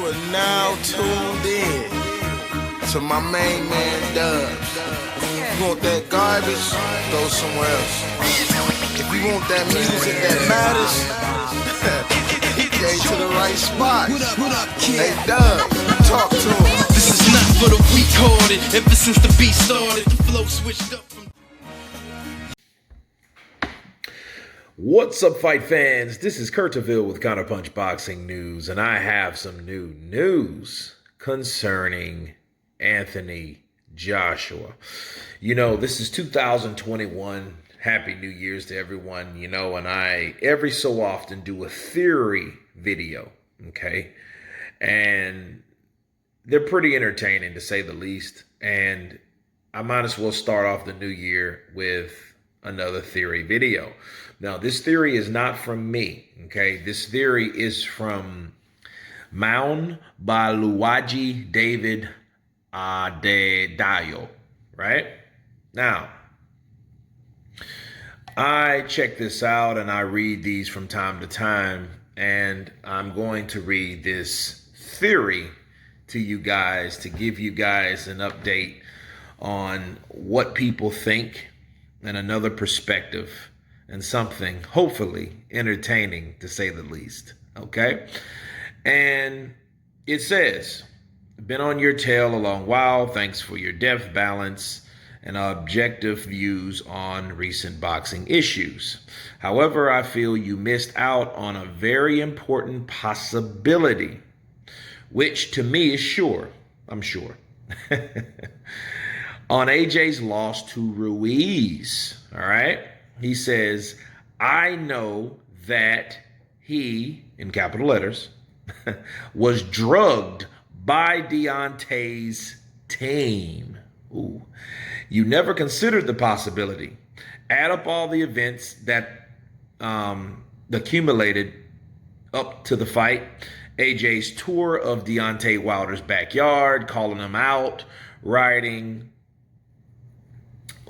are now tuned in to my main man Dubs. If you want that garbage, go somewhere else. If you want that music that matters, he came to the right spot. What up, kid? Hey Dub, talk to him. This is not for the weak-hearted. Ever since the beat started, the flow switched up from... What's up, fight fans? This is Counterpunch with Counterpunch Boxing News, and I have some new news concerning Anthony Joshua. You know, this is 2021. Happy New Year's to everyone, you know, and I every so often do a theory video, okay? And they're pretty entertaining, to say the least, and I might as well start off the new year with another theory video. Now, this theory is not from me, okay? This theory is from Maun Baluwaji David Adedayo, right? Now, I check this out and I read these from time to time, and I'm going to read this theory to you guys to give you guys an update on what people think and another perspective and something hopefully entertaining, to say the least, okay? And it says, been on your tail a long while. Thanks for your depth, balance, and objective views on recent boxing issues. However, I feel you missed out on a very important possibility, which to me is sure, I'm sure, on AJ's loss to Ruiz, all right? He says, I know that he, in capital letters, was drugged by Deontay's team. Ooh. You never considered the possibility. Add up all the events that accumulated up to the fight. AJ's tour of Deontay Wilder's backyard, calling him out, riding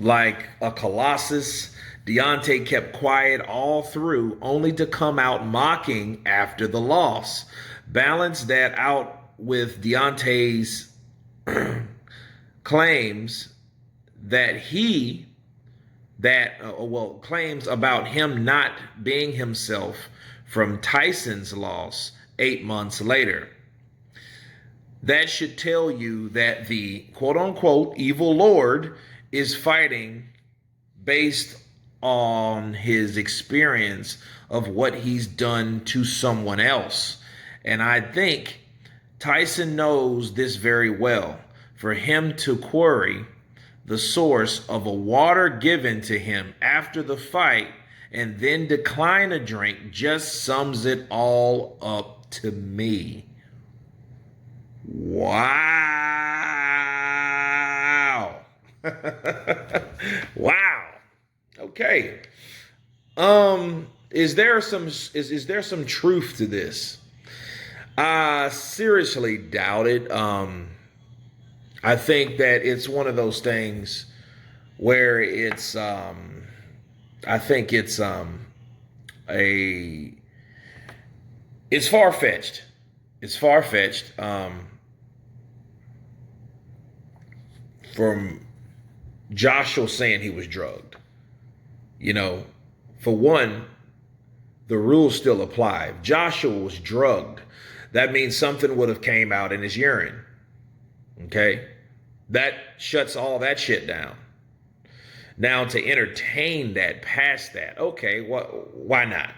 like a colossus. Deontay kept quiet all through, only to come out mocking after the loss. Balance that out with Deontay's claims that claims about him not being himself from Tyson's loss 8 months later. That should tell you that the quote-unquote evil Lord is fighting based on his experience of what he's done to someone else. And I think Tyson knows this very well. For him to query the source of a water given to him after the fight and then decline a drink just sums it all up to me. Wow. Wow. Okay. Is there some truth to this? I seriously doubt it. I think that it's one of those things where it's it's far-fetched. It's far-fetched from Joshua saying he was drugged. You know, for one, the rules still apply. If Joshua was drugged, that means something would have came out in his urine. Okay? That shuts all that shit down. Now, to entertain that, past that, okay, why not?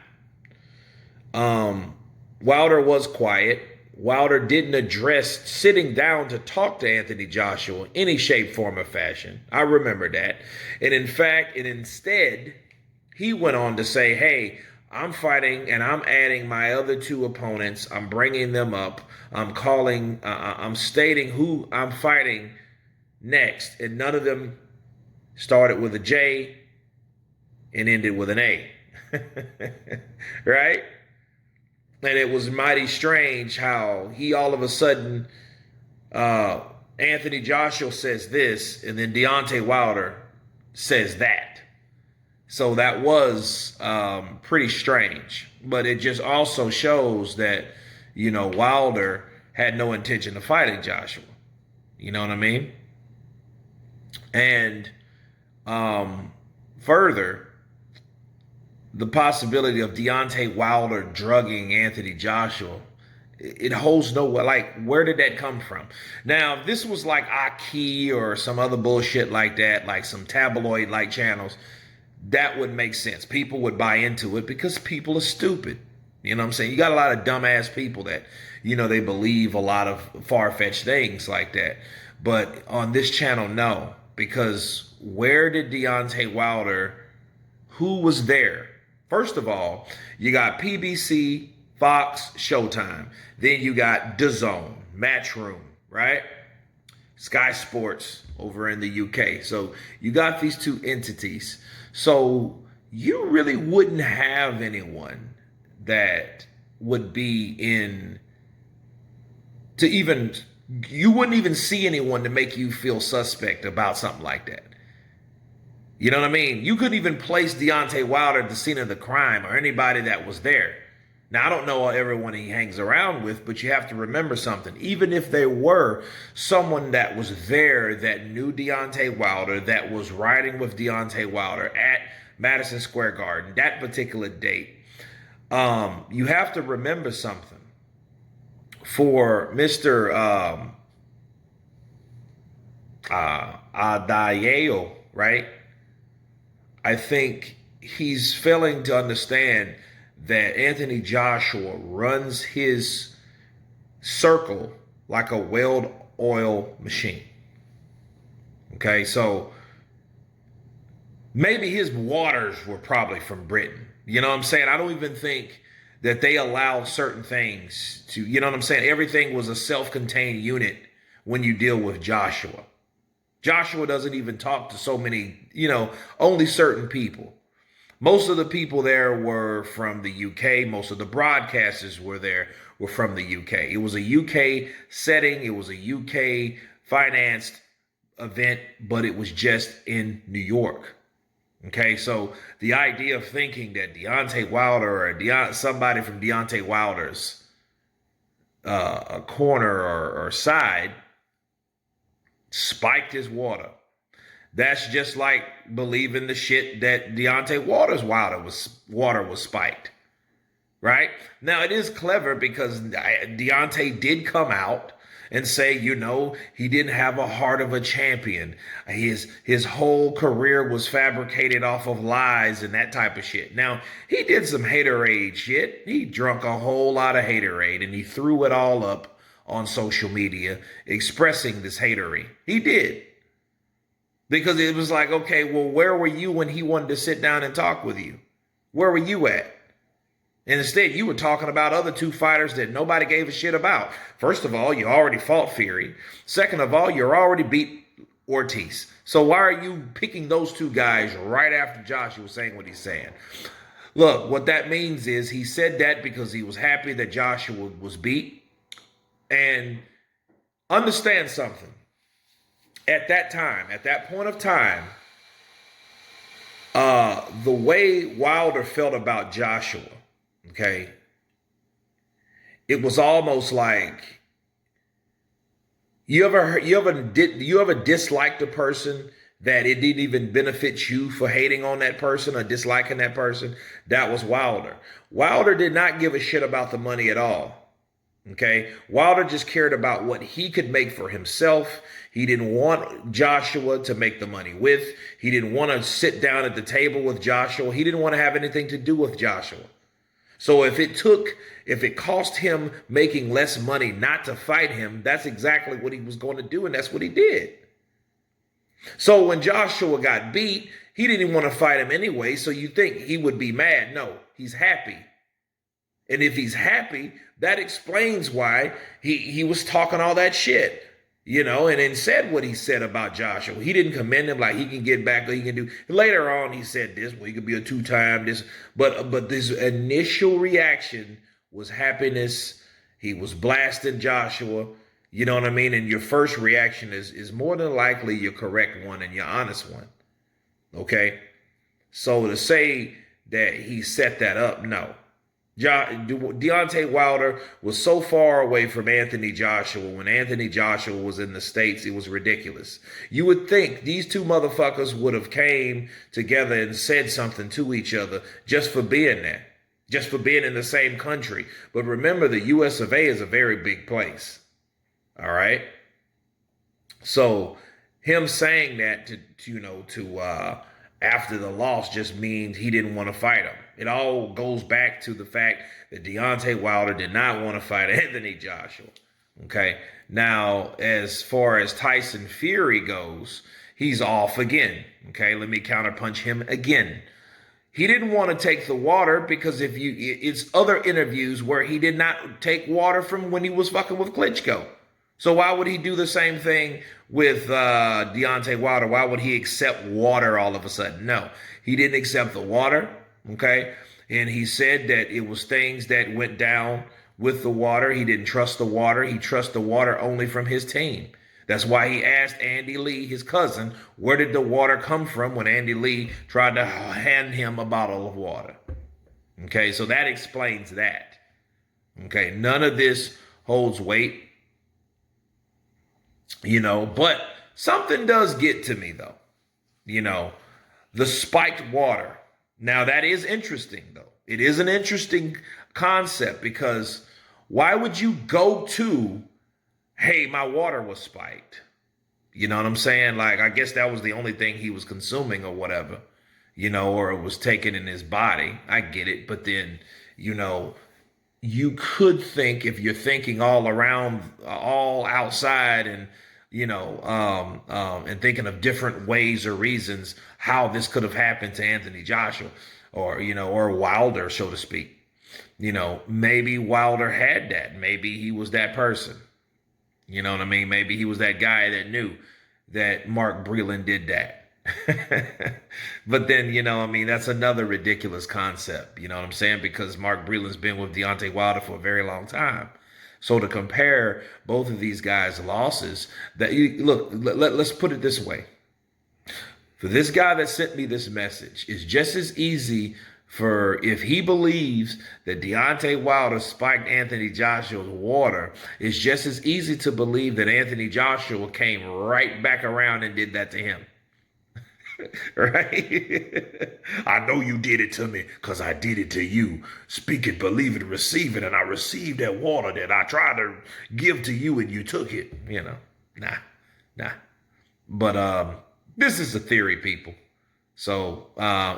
Wilder was quiet. Wilder didn't address sitting down to talk to Anthony Joshua in any shape, form, or fashion. I remember that. And in fact, instead, he went on to say, hey, I'm fighting and I'm adding my other two opponents. I'm bringing them up. I'm stating who I'm fighting next. And none of them started with a J and ended with an A. Right? And it was mighty strange how he all of a sudden, Anthony Joshua says this, and then Deontay Wilder says that. So that was pretty strange. But it just also shows that, you know, Wilder had no intention of fighting Joshua. You know what I mean? And further, the possibility of Deontay Wilder drugging Anthony Joshua, it holds no, like, where did that come from? Now, if this was like Aki or some other bullshit like that, like some tabloid like channels, that would make sense. People would buy into it because people are stupid. You know what I'm saying? You got a lot of dumbass people that, they believe a lot of far-fetched things like that. But on this channel, no. Because where did Deontay Wilder, who was there? First of all, you got PBC, Fox, Showtime. Then you got DAZN, Matchroom, right? Sky Sports over in the UK. So you got these two entities. So you really wouldn't have anyone that would be you wouldn't even see anyone to make you feel suspect about something like that. You know what I mean? You couldn't even place Deontay Wilder at the scene of the crime or anybody that was there. Now, I don't know everyone he hangs around with, but you have to remember something. Even if there were someone that was there that knew Deontay Wilder, that was riding with Deontay Wilder at Madison Square Garden, that particular date, you have to remember something. For Mr. Adayeo, right? I think he's failing to understand that Anthony Joshua runs his circle like a well-oiled machine. Okay, so maybe his waters were probably from Britain. You know what I'm saying? I don't even think that they allowed certain things to, you know what I'm saying? Everything was a self-contained unit when you deal with Joshua. Joshua doesn't even talk to so many, only certain people. Most of the people there were from the UK. Most of the broadcasters were from the UK. It was a UK setting. It was a UK financed event, but it was just in New York. Okay, so the idea of thinking that Deontay Wilder or somebody from Deontay Wilder's a corner or side spiked his water. That's just like believing the shit that Deontay Wilder's water was spiked. Right? Now, it is clever because Deontay did come out and say, he didn't have a heart of a champion. His whole career was fabricated off of lies and that type of shit. Now, he did some haterade shit. He drunk a whole lot of haterade and he threw it all up on social media expressing this haterade. He did. Because it was like, okay, well, where were you when he wanted to sit down and talk with you? Where were you at? And instead, you were talking about other two fighters that nobody gave a shit about. First of all, you already fought Fury. Second of all, you already beat Ortiz. So why are you picking those two guys right after Joshua was saying what he's saying? Look, what that means is he said that because he was happy that Joshua was beat. And understand something. At that point of time, the way Wilder felt about Joshua, okay, it was almost like you ever disliked a person that it didn't even benefit you for hating on that person or disliking that person? That was Wilder. Wilder did not give a shit about the money at all. Okay, Wilder just cared about what he could make for himself. He didn't want Joshua to make the money with. He didn't want to sit down at the table with Joshua. He didn't want to have anything to do with Joshua. So if it cost him making less money not to fight him, that's exactly what he was going to do, and that's what he did. So when Joshua got beat, he didn't even want to fight him anyway, so you think he would be mad. No, he's happy. And if he's happy, that explains why he was talking all that shit, and then said what he said about Joshua. He didn't commend him like he can get back or he can do. Later on, he said this, well, he could be a two-time this. But this initial reaction was happiness. He was blasting Joshua, you know what I mean? And your first reaction is more than likely your correct one and your honest one, okay? So to say that he set that up, no. Deontay Wilder was so far away from Anthony Joshua when Anthony Joshua was in the States, it was ridiculous. You would think these two motherfuckers would have came together and said something to each other just for being there, just for being in the same country. But remember, the US of A is a very big place. All right. So him saying that to after the loss just means he didn't want to fight him. It all goes back to the fact that Deontay Wilder did not want to fight Anthony Joshua. Okay. Now, as far as Tyson Fury goes, he's off again. Okay. Let me counterpunch him again. He didn't want to take the water because it's other interviews where he did not take water from when he was fucking with Klitschko. So why would he do the same thing with Deontay Wilder? Why would he accept water all of a sudden? No, he didn't accept the water, okay? And he said that it was things that went down with the water. He didn't trust the water. He trusts the water only from his team. That's why he asked Andy Lee, his cousin, where did the water come from when Andy Lee tried to hand him a bottle of water. Okay, so that explains that. Okay, none of this holds weight. But something does get to me, though. The spiked water. Now, that is interesting, though. It is an interesting concept because why would you go to, hey, my water was spiked? You know what I'm saying? Like, I guess that was the only thing he was consuming or whatever, or it was taken in his body. I get it. But then, you could think, if you're thinking all around, all outside and, and thinking of different ways or reasons how this could have happened to Anthony Joshua or Wilder, so to speak. Maybe Wilder had that. Maybe he was that person. You know what I mean? Maybe he was that guy that knew that Mark Breland did that. But then, that's another ridiculous concept. You know what I'm saying? Because Mark Breland's been with Deontay Wilder for a very long time. So to compare both of these guys' losses, let's put it this way. For this guy that sent me this message, it's just as easy for, if he believes that Deontay Wilder spiked Anthony Joshua's water, it's just as easy to believe that Anthony Joshua came right back around and did that to him. Right? I know you did it to me because I did it to you. Speak it, believe it, receive it. And I received that water that I tried to give to you and you took it. Nah. But this is a theory, people. So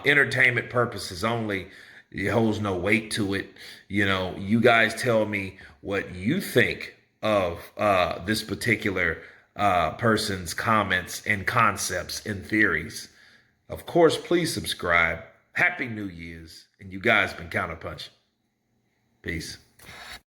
entertainment purposes only. It holds no weight to it. You guys tell me what you think of this particular person's comments and concepts and theories. Of course, please subscribe. Happy New Year's. And you guys been Counterpunch. Peace.